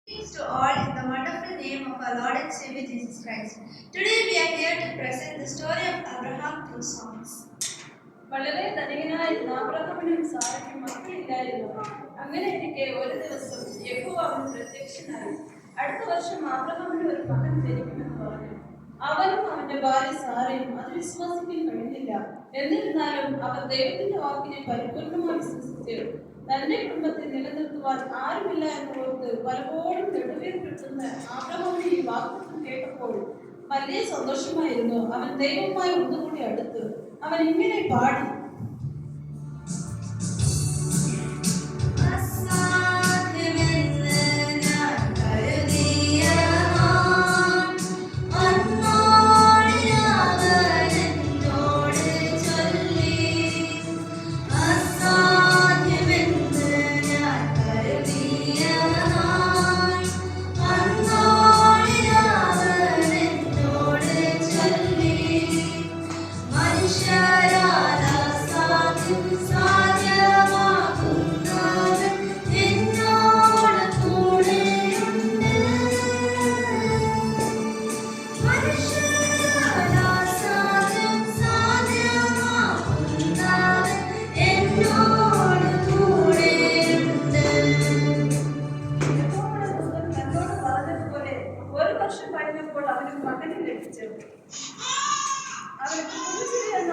Greetings to all in the wonderful name of our Lord and Savior Jesus Christ. Today we are here to present the story of Abraham through songs. വളരെ ധനികനായിരുന്ന അബ്രഹാമിനും സാറയ്ക്കും മക്കളില്ലായിരുന്നു. അങ്ങനെയിരിക്കെ ഒരു ദിവസം യഹോവ അവന് പ്രത്യക്ഷനായി. അടുത്ത വർഷം അബ്രഹാമിന് ഒരു മകൻ ജനിക്കുമെന്ന് പറഞ്ഞു. അവനും അവന്റെ ഭാര്യ സാറയും അത് വിശ്വസിക്കാൻ കഴിഞ്ഞില്ല. എന്നിരുന്നാലും അവർ ദൈവത്തിന്റെ വാക്കിനെ പരിപൂർണമായി വിശ്വസിച്ചു. തന്റെ കുടുംബത്തെ നിലനിർത്തുവാൻ ആരുമില്ല എന്നോർത്ത് പലപ്പോഴും നെടുവേർപ്പെടുത്തുന്ന അബ്രഹാമിന് ഈ വാഗ്ദത്തം കേട്ടപ്പോൾ വലിയ സന്തോഷമായിരുന്നു. അവൻ ദൈവവുമായി ഒന്നുകൂടി അടുത്ത് അവൻ ഇങ്ങനെ പാടി: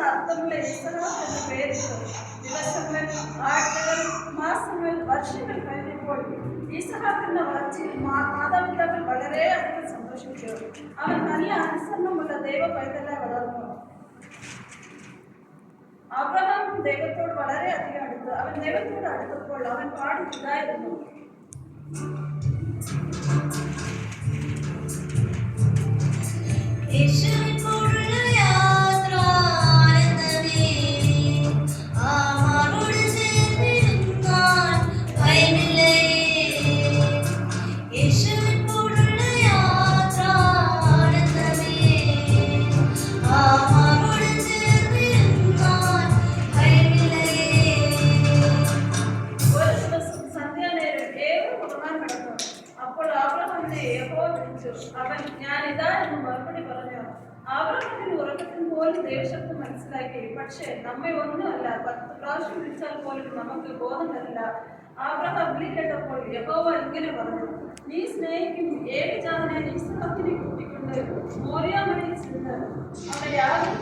അർത്ഥമുള്ള ഇസ്ഹാക്ക് എന്ന പേരിട്ടു. ദിവസങ്ങൾ, ആഴ്ചകൾ, മാസങ്ങൾ, വർഷങ്ങൾ കഴിഞ്ഞപ്പോൾ ഇസ്ഹാക്ക് എന്ന വളർച്ചയിൽ മാതാപിതാക്കൾ വളരെയധികം സന്തോഷിച്ചു. അവൻ നല്ല അനുസരണമുള്ള ദൈവ പൈതലായി വളർന്നു. അബ്രഹാം ദൈവത്തോട് വളരെയധികം അടുത്ത്. അവൻ ദൈവത്തോട് അടുത്തപ്പോൾ അവൻ പാടുന്നുണ്ടായിരുന്നു: അവൻ ഞാനിതാ എന്ന് മറുപടി പറഞ്ഞു. അബ്രഹാമിന് ഉറക്കത്തിന് പോലും ദൈവശബ്ദം മനസ്സിലാക്കി. പക്ഷേ നമ്മെ ഒന്നുമല്ല 10 പ്രാവശ്യം വിളിച്ചാൽ പോലും നമുക്ക് ബോധം വരില്ല. അബ്രഹാം വിളി കേട്ടപ്പോൾ യഹോവ ഇങ്ങനെ പറഞ്ഞു: നീ സ്നേഹിക്കും ഏകജാതനായ ഇസ്ഹാക്കിനെ കൂട്ടിക്കൊണ്ട് മോറിയാമലയിൽ ചെന്ന് അവനെ യാഗം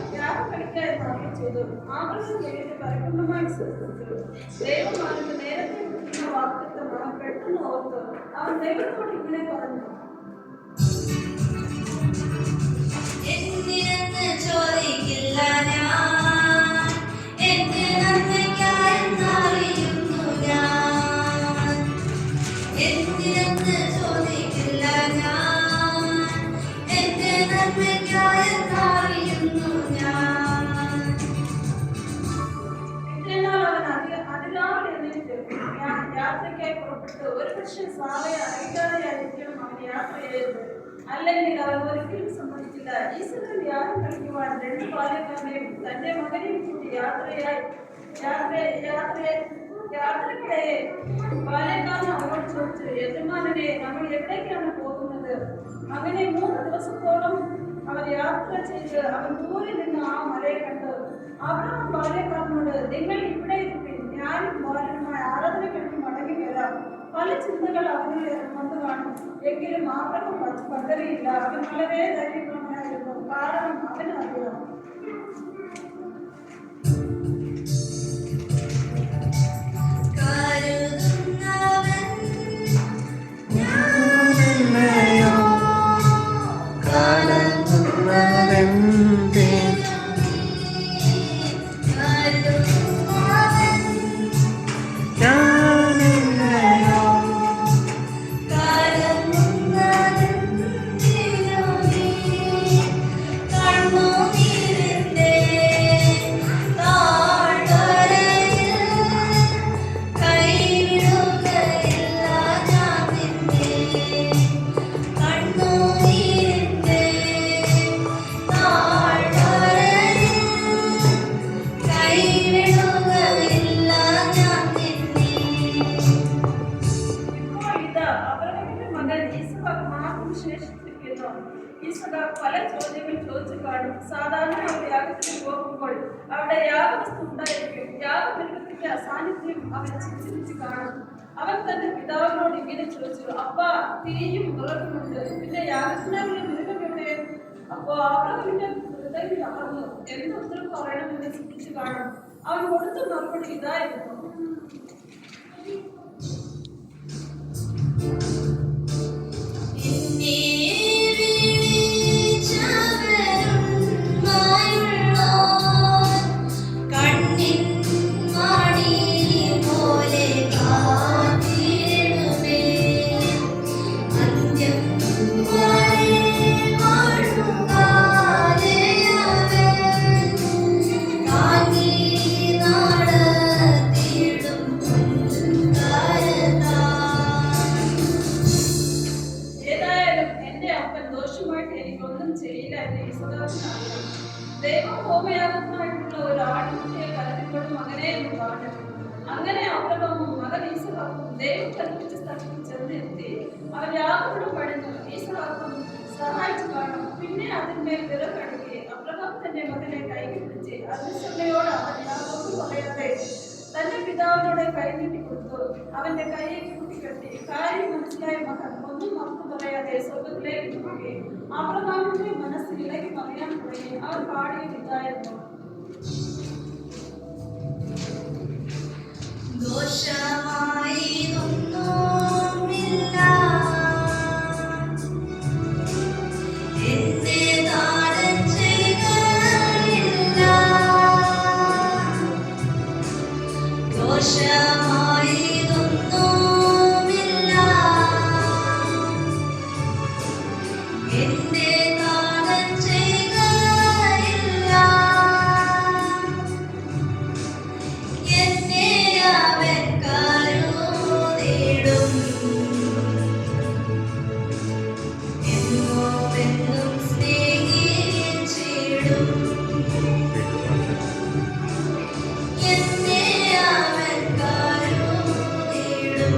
കഴിക്കുക എന്ന് അരുളി ചെയ്തു. അബ്രഹാം ദൈവത്തെ പരിപൂർണമായി വിശ്വസിച്ചു. ദൈവം അവന് നേരത്തെ കൊടുക്കുന്ന വാഗ്ദത്തം അവൻ പെട്ടെന്ന് ഓർത്തു. അവൻ ദൈവത്തോട് ഇങ്ങനെ പറഞ്ഞു: എന്തിനെന്ന് ചോദിക്കില്ല ഞാൻ, എന്റെ നന്മയ്ക്കായെന്നറിയുന്നു ഞാൻ. എന്തിനെന്ന് ചോദിക്കില്ല ഞാൻ, എന്റെ നന്മയ്ക്കായെന്നറിയുന്നു ഞാൻ. അതിരാവിലെ എഴുന്നേറ്റ് ഞാൻ യാത്രയ്ക്കായി പുറപ്പെട്ടു. ഒരു പക്ഷേ സാറയെ അറിയിക്കാതെയായിരിക്കും അവൻ യാത്ര ചെയ്തത്. അല്ലെങ്കിൽ അവൻ ഒരിക്കലും സമ്മതിച്ചില്ല. ഈശ്വരൻ യാഗം കഴിക്കുവാൻ 2 ബാല്യക്കാരെയും തന്റെ മകനെയും കൂട്ടി യാത്രയ്ക്കിടെ ബാല്യക്കാരൻ അവരോട് ചോദിച്ചു: യജമാനനെ, നമ്മൾ എവിടേക്കാണ് പോകുന്നത്? അങ്ങനെ 3 ദിവസത്തോളം അവർ യാത്ര ചെയ്ത് അവൻ ദൂരെ നിന്ന് ആ മലയെ കണ്ടു. അബ്രഹാം ബാല്യക്കാരനോട്: നിങ്ങൾ ഇവിടെ ഇരിപ്പിൻ, ഞാനും ബാലനുമായ ആരാധന കഴിഞ്ഞ് മടങ്ങി വരാം. പല ചിന്തകൾ അവനിൽ വന്നു കാണും. എങ്കിലും അബ്രഹാം പതറിയില്ല. അവൻ വളരെ ധൈര്യമായിരുന്നു. കാരണം അവനറിയാം കണ്ണുനീരിന്റെ ഈസക പല ചോദ്യങ്ങൾ ചോദിച്ചു കാണും. സാധാരണ ഒരു യാഗത്തിന് പോകുമ്പോൾ അവിടെ യാഗവസ്തു ഉണ്ടായിരിക്കും. യാഗമൃഗത്തിന്റെ സാന്നിധ്യം അവൻ ചിന്തിച്ച് കാണും. അവൻ തന്റെ പിതാവിനോട് ഇങ്ങനെ ചോദിച്ചു, അപ്പാ, തീയും വിറകുമുണ്ട്, പിന്നെ യാഗത്തിനായുള്ള മൃഗം എവിടെ? അപ്പോ അബ്രഹാമിന്റെ ഹൃദയം അമർന്നു. എന്ത് ഉത്തരം പറയണമെന്ന് ചിന്തിച്ചു കാണും. അവൻ കൊടുത്ത മറുപടി ഇതായിരുന്നു: ദൈവം ഹോമയാഗത്തിനായിട്ടുള്ള ഒരു ആട്ടിൻകുട്ടിയെ കരുതിക്കൊണ്ടും അങ്ങനെയൊന്നും കാണും. അങ്ങനെ അബ്രഹാമും മകൻ ഈസഹാക്കും ദൈവം കൽപ്പിച്ച സ്ഥലത്ത് ചെന്നെത്തി. അവൻ യാഗപീഠം പണിഞ്ഞു. ഈസഹാക്കും സഹായിച്ചു കാണും. പിന്നെ അതിന്മേൽ വിറകടുക്കി അബ്രഹാം തന്റെ മകനെ കൈക്ക് പിടിച്ച് അനുസരണയോട് അവൻ യാഗോട് പറയാതെ തന്റെ പിതാവിനോട് കൈനീട്ടി കൊടുത്തു. അവന്റെ കൈയെ കൂട്ടിക്കെട്ടി. കാര്യം മനസ്സിലായ മകൻ ഒന്നും മറന്നു പറയാതെ സ്വർഗത്തിലേക്ക് നോക്കി. അബ്രഹാമിന്റെ മനസ്സിൽ ഇളകി മറിയാൻ തുടങ്ങി. അവർ പാടിയതില്ലായിരുന്നു: ദോഷമായിതൊന്നുമില്ല എന്റെ ദാനം ചെയ്യുകയില്ല. ദോഷമായിതൊന്നുമില്ല എന്റെ ദാനം ചെയ്യുകയില്ല. എന്നെ അവൻ കരുതിടും. എന്നും സ്നേഹിച്ചിടും. എന്നെ അവൻ കരുതിടും.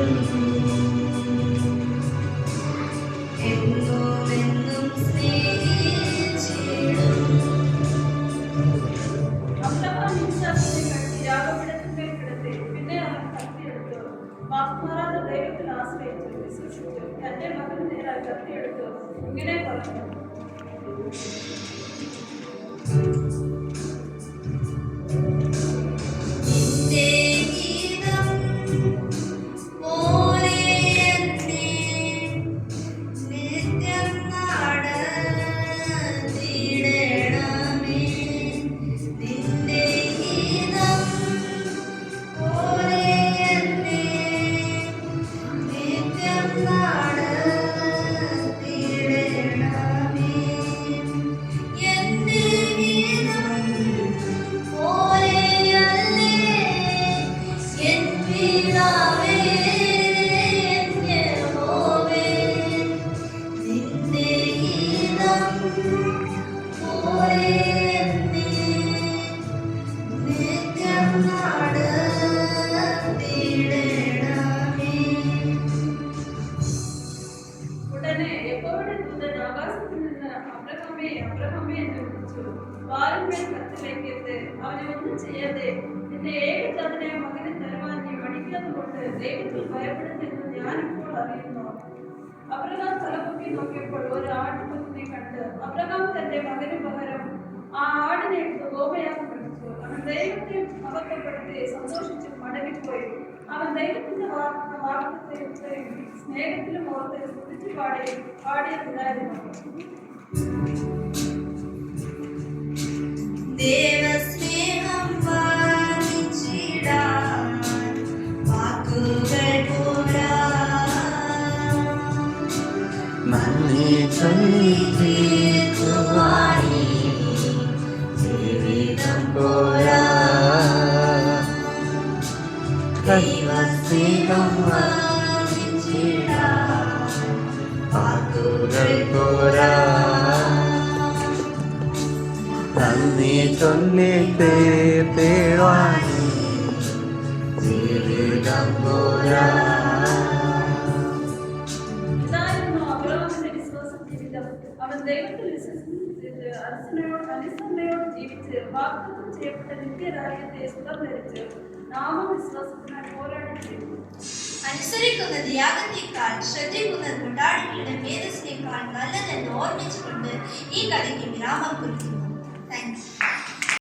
എന്നും സ്നേഹിച്ചിടും. അബ്രഹാം ഈസാക്കിനെ കെട്ടി യാഗപീഠത്തിന്മേൽ കിടത്തി. പിന്നെ അവൻ കത്തിയെടുത്തു. വാക്കുമാറാതെ ദൈവത്തിൽ ആശ്രയിച്ചു വിശ്വസിച്ചു. തന്റെ മകന് നേരായി കത്തിയെടുത്തു. ഇങ്ങനെ പറഞ്ഞു: നിന്റെ ഗീതം പോലെ എന്നെ നിത്യം നടത്തിയിടണമേ. നിന്റെ ഗീതം പോലെ എന്നെ നിത്യം നടത്തിയിടണമേ. എന്റെ ഗീതം പോലെയല്ലേ എൻ പിതാവേ, എൻ യഹോവേ. നിന്റെ ഗീതം പോലെ എന്നെ നിത്യം നടത്തിയിടണമേ. ഉടനെ യഹോവയുടെ ദൂതൻ ആകാശത്തിൽ നിന്ന് അബ്രഹാമേ, അബ്രഹാമേ എന്ന് വിളിച്ചു. വാലിന്മേൽ കത്തിലേക്ക് എത്ത്. അവനെ ഒന്നും ചെയ്യാതെ നിന്റെ ഏകജാതനായ മകനെ തരുവാൻ നീ മടിക്കാത്തതുകൊണ്ട് ദൈവത്തിൽ ഭയപ്പെടുന്നെന്ന് ഞാനിപ്പോൾ അറിയുന്നു. അബ്രഹാം തലപൊക്കി നോക്കിയപ്പോൾ ഒരു ആട്ടുകൊറ്റനെ കണ്ട് അബ്രഹാം തന്റെ മകന് പകരം ആ ആടിനെ എടുത്ത് ഹോമയാഗം കഴിച്ചു. അവൻ ദൈവത്തെ മഹത്വപ്പെടുത്തി സന്തോഷിച്ച് മടങ്ങിപ്പോയി. അവൻ ദൈവത്തിന്റെ വാഗ്ദത്തത്തെ സ്നേഹത്തിലും ഓർത്ത് സ്തുതിച്ച് പാടിയതില്ലായിരുന്നു: ദേവസ്നേഹം വർണ്ണിച്ചിടാൻ വാക്കുകൾ പോരാ. നന്ദി ചൊല്ലിക്കുവാനീ ജീവിതം പോരാ. ദൈവസ്നേഹം വർണ്ണിച്ചിടാൻ വാക്കുകൾ പോരാ. നന്ദി ചൊല്ലിട്ട് തേടുവാനീ ജീവിതം പോരാ. ഇതായിരുന്നു അബ്രഹാം അബ്രഹാമിന്റെ വിശ്വാസ ജീവിതം. അവൻ ദൈവത്തിൽ വിശ്വസിച്ച് അനുസരണയോട് ജീവിച്ച് വാഗ്ദത്തം ചെയ്യപ്പെട്ട നിത്യരാജ്യത്തെ സുഖം നാമവിശ്വാസത്തിനായി പോരാടി ചെയ്തു. അനുസരിക്കുന്നത് യാഗത്തേക്കാൾ ശ്രദ്ധിക്കുന്നത് കൊണ്ടാടുകളുടെ മേധസ്സിനേക്കാൾ നല്ലതെന്ന് ഓർമ്മിച്ചുകൊണ്ട് ഈ കഥയ്ക്ക് വിരാമം കുറിക്കുന്നു.